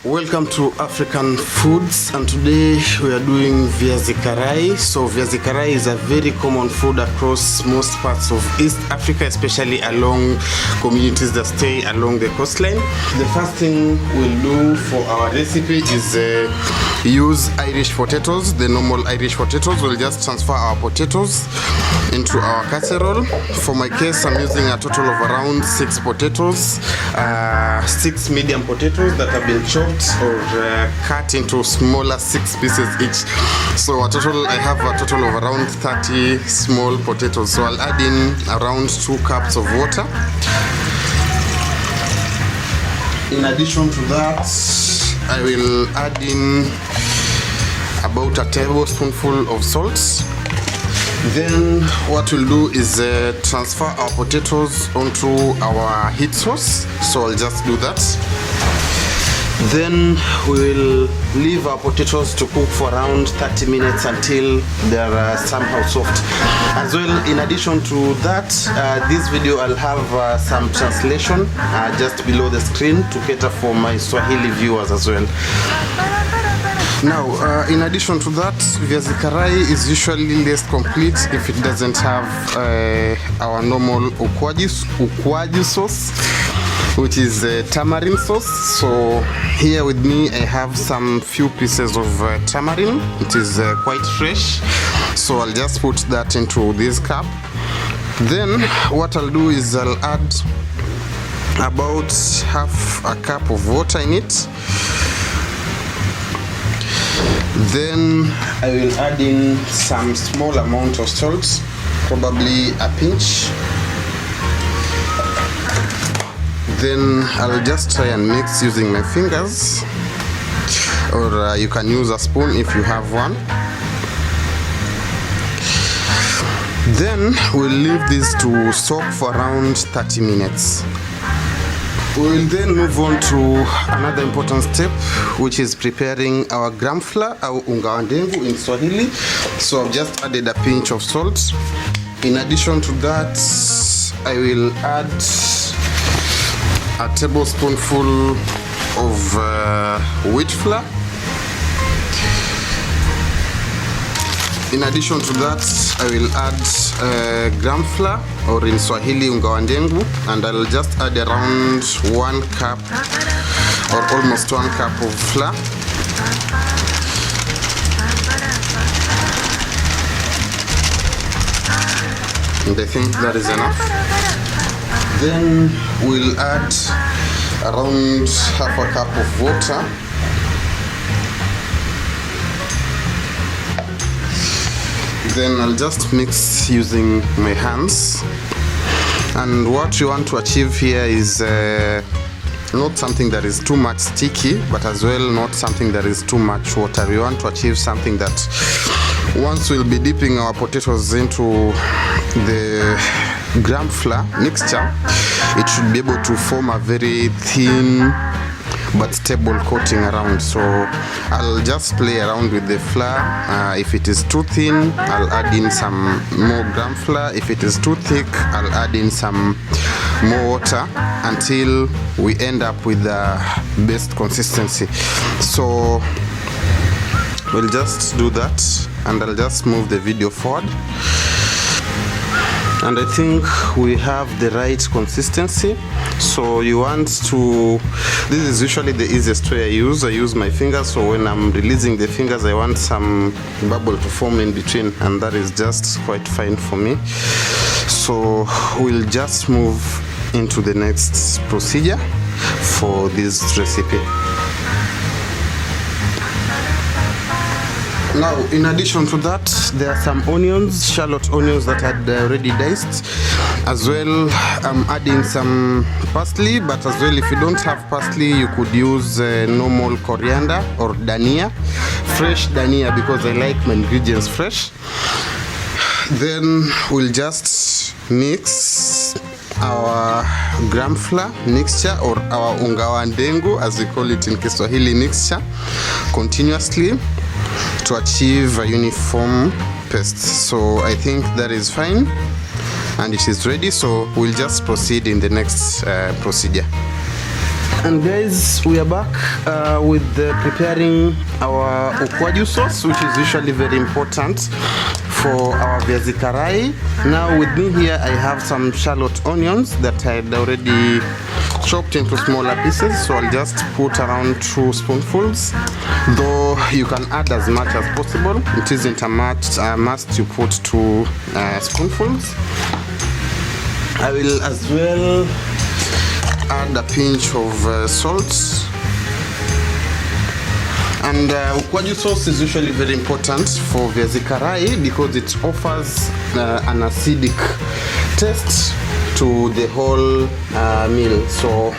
Welcome to African Foods, and today we are doing Viazi karai. So Viazi karai is a very common food across most parts of East Africa, especially along communities that stay along the coastline. The first thing we'll do for our recipe is use Irish potatoes, the normal Irish potatoes. We'll just transfer our potatoes into our casserole. For my case, I'm using a total of around 6 potatoes, 6 medium potatoes that have been chopped or cut into smaller 6 pieces each. So I have a total of around 30 small potatoes. So I'll add in around 2 cups of water. In addition to that, I will add in about a tablespoonful of salt. Then what we'll do is transfer our potatoes onto our heat source. So I'll just do that. Then we'll leave our potatoes to cook for around 30 minutes until they're somehow soft. As well, in addition to that, this video I'll have some translation just below the screen to cater for my Swahili viewers as well. Now, in addition to that, Viazi karai is usually less complete if it doesn't have our normal ukwaju sauce, which is tamarind sauce. So here with me I have some few pieces of tamarind. It is quite fresh, so I'll just put that into this cup. Then what I'll do is I'll add about half a cup of water in it. Then I will add in some small amount of salt, probably a pinch. Then I'll just try and mix using my fingers, or you can use a spoon if you have one. Then we'll leave this to soak for around 30 minutes. We will then move on to another important step, which is preparing our gram flour, our unga wa ndengu in Swahili. So I've just added a pinch of salt. In addition to that, I will add a tablespoonful of wheat flour. In addition to that, I will add gram flour, or in Swahili unga wa ndengu, and I'll just add around 1 cup or almost 1 cup of flour. And I think that is enough. Then we'll add around half a cup of water. Then I'll just mix using my hands. And what you want to achieve here is not something that is too much sticky, but as well not something that is too much water. We want to achieve something that once we'll be dipping our potatoes into the gram flour mixture, it should be able to form a very thin but stable coating around. So I'll just play around with the flour. If it is too thin, I'll add in some more gram flour. If it is too thick, I'll add in some more water until we end up with the best consistency. So we'll just do that, and I'll just move the video forward. And I think we have the right consistency. So you want to, this is usually the easiest way I use my fingers. So when I'm releasing the fingers, I want some bubble to form in between, and that is just quite fine for me. So we'll just move into the next procedure for this recipe. Now, in addition to that, there are some onions, shallot onions that I'd already diced. As well, I'm adding some parsley, but as well, if you don't have parsley, you could use normal coriander or dania, fresh dania, because I like my ingredients fresh. Then we'll just mix our gram flour mixture, or our unga wa ndengu, as we call it in Kiswahili, mixture continuously to achieve a uniform paste. So I think that is fine, and it is ready. So we'll just proceed in the next procedure. And guys, we are back with preparing our ukwaju sauce, which is usually very important for our viazi karai. Now with me here I have some shallot onions that I had already chopped into smaller pieces, so I'll just put around 2 spoonfuls, though you can add as much as possible. It isn't a must you put 2 spoonfuls. I will as well add a pinch of salt. And ukwaju sauce is usually very important for viazi karai because it offers an acidic taste to the whole meal, so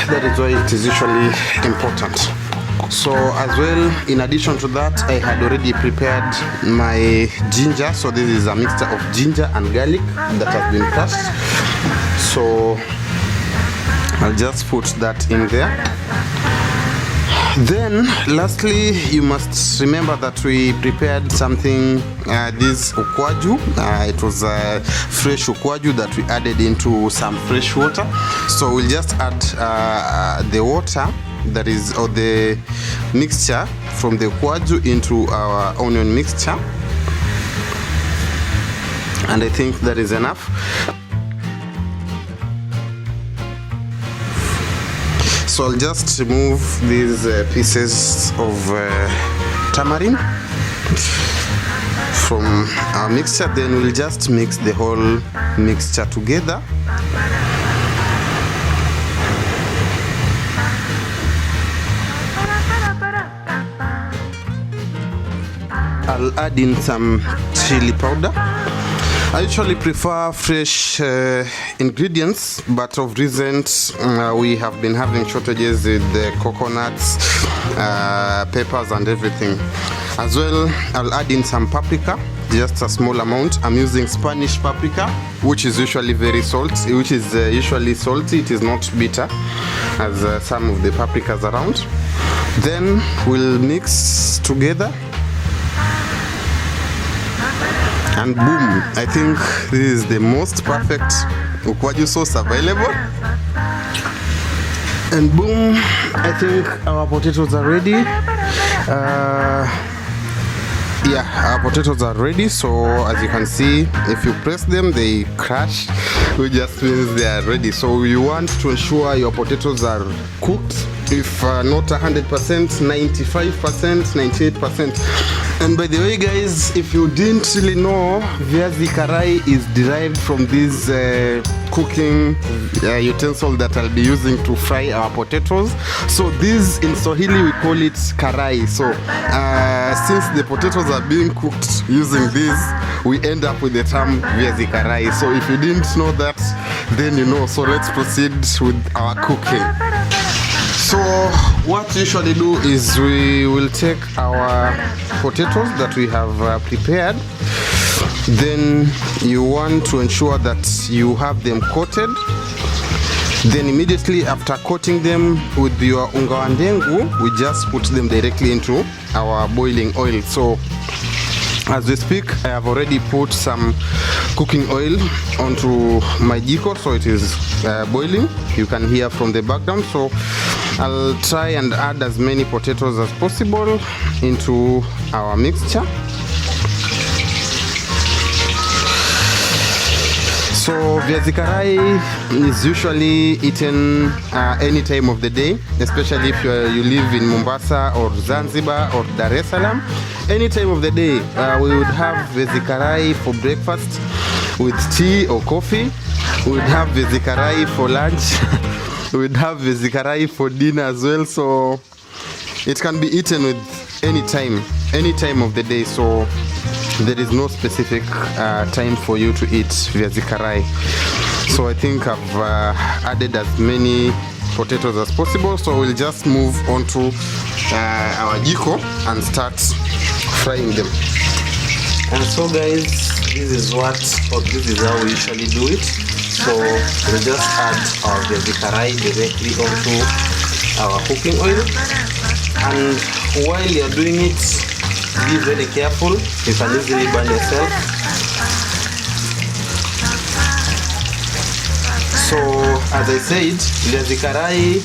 that is why it is usually important. So as well, in addition to that, I had already prepared my ginger. So this is a mixture of ginger and garlic that has been crushed, so I'll just put that in there. Then lastly, you must remember that we prepared something, this ukwaju. It was fresh ukwaju that we added into some fresh water. So we'll just add the water that is, or the mixture from the ukwaju into our onion mixture, and I think that is enough. So I'll just remove these pieces of tamarind from our mixture, then we'll just mix the whole mixture together. I'll add in some chili powder. I usually prefer fresh ingredients, but of recent we have been having shortages with the coconuts, peppers and everything. As well, I'll add in some paprika, just a small amount. I'm using Spanish paprika, which is usually very salty, It is not bitter as some of the paprikas around. Then we'll mix together. And boom, I think this is the most perfect ukwaju sauce available. And boom, I think our potatoes are ready. Our potatoes are ready. So as you can see, if you press them, they crash, which just means they are ready. So you want to ensure your potatoes are cooked, if not 100%, 95%, 98%. And by the way guys, if you didn't really know, viazi karai is derived from this cooking utensil that I'll be using to fry our potatoes. So this, in Swahili we call it karai. So since the potatoes are being cooked using this, we end up with the term viazi karai. So if you didn't know that, then you know. So let's proceed with our cooking. So what we usually do is we will take our potatoes that we have prepared. Then you want to ensure that you have them coated. Then immediately after coating them with your unga wa ndengu, we just put them directly into our boiling oil. So as we speak, I have already put some cooking oil onto my jiko, so it is boiling. You can hear from the background. So I'll try and add as many potatoes as possible into our mixture. So viazi karai is usually eaten any time of the day, especially if you live in Mombasa or Zanzibar or Dar es Salaam. Any time of the day, we would have viazi karai for breakfast with tea or coffee. We would have viazi karai for lunch. We would have viazi karai for dinner as well. So it can be eaten with any time of the day. So there is no specific time for you to eat viazi karai. So I think I've added as many potatoes as possible. So we'll just move on to our jiko and start frying them. And so guys, this is how we usually do it. So we'll just add our viazi karai directly onto our cooking oil. And while you're doing it, be very careful. You can easily burn yourself. So as I said, viazi karai,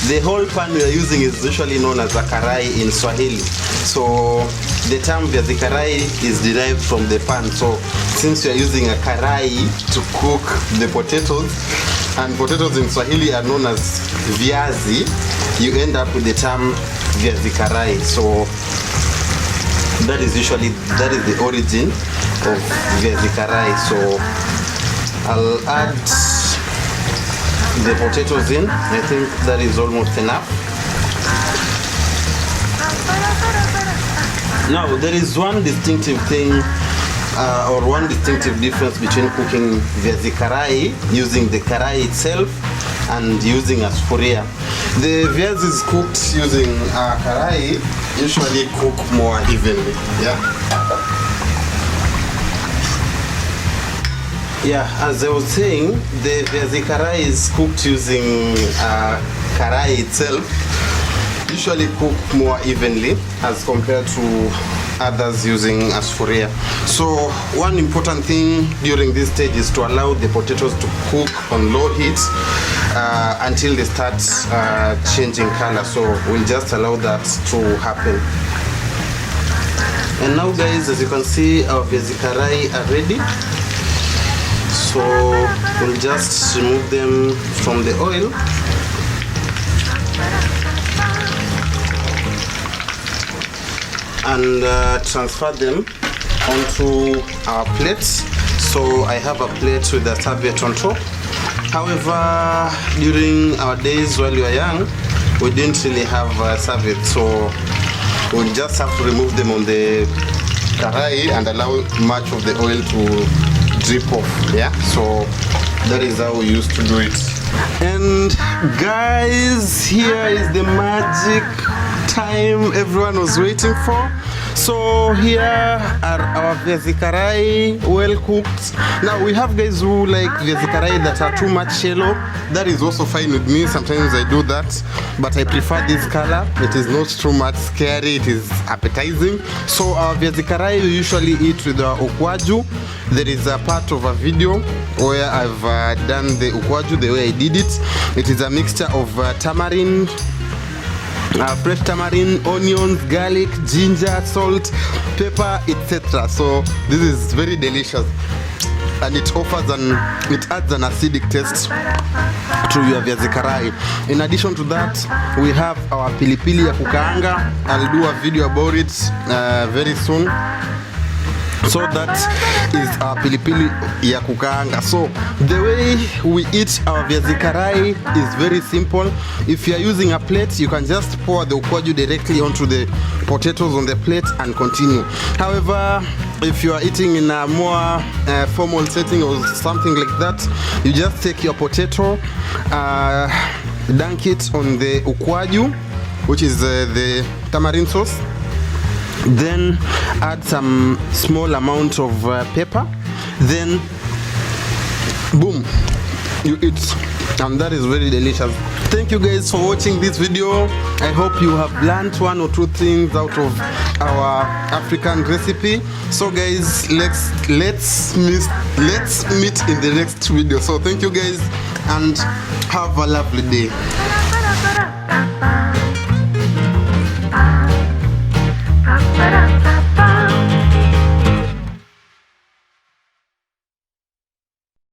the whole pan we are using is usually known as a karai in Swahili. So the term viazi karai is derived from the pan. So since we are using a karai to cook the potatoes, and potatoes in Swahili are known as viazi, you end up with the term viazi karai. So that is the origin of viazi karai. So I'll add the potatoes in. I think that is almost enough. Now there is one distinctive thing or one distinctive difference between cooking viazi karai using the karai itself and using a sufuria. The viazi is cooked using a karai usually cook more evenly. Yeah, as I was saying, the viazi karai is cooked using karai itself, usually cook more evenly as compared to others using a sufuria. So one important thing during this stage is to allow the potatoes to cook on low heat until they start changing color. So we'll just allow that to happen. And now guys, as you can see, our viazi karai are ready. So we'll just remove them from the oil. And transfer them onto our plates. So I have a plate with a serviette on top. However, during our days while we were young, we didn't really have a serviette, so we just have to remove them on the karai and allow much of the oil to drip off. Yeah, so that is how we used to do it. And guys, here is the magic time everyone was waiting for. So here are our viazi karai, well cooked. Now we have guys who like viazi karai that are too much shallow. That is also fine with me. Sometimes I do that, but I prefer this color. It is not too much scary, it is appetizing. So our viazi karai we usually eat with our ukwaju. There is a part of a video where I've done the ukwaju the way I did it. It is a mixture of tamarind, fresh tamarind, onions, garlic, ginger, salt, pepper, etc. So this is very delicious, and it adds an acidic taste to your viazi karai. In addition to that, we have our pilipili ya kukaanga. I'll do a video about it very soon. So that is our pilipili ya kukaanga. So the way we eat our viazi karai is very simple. If you are using a plate, you can just pour the ukwaju directly onto the potatoes on the plate and continue. However, if you are eating in a more formal setting or something like that, you just take your potato, dunk it on the ukwaju, which is the tamarind sauce. Then add some small amount of pepper, then boom, you eat, and that is very delicious. Thank you guys for watching this video. I hope you have learned one or two things out of our African recipe. So guys, let's meet in the next video. So thank you guys and have a lovely day.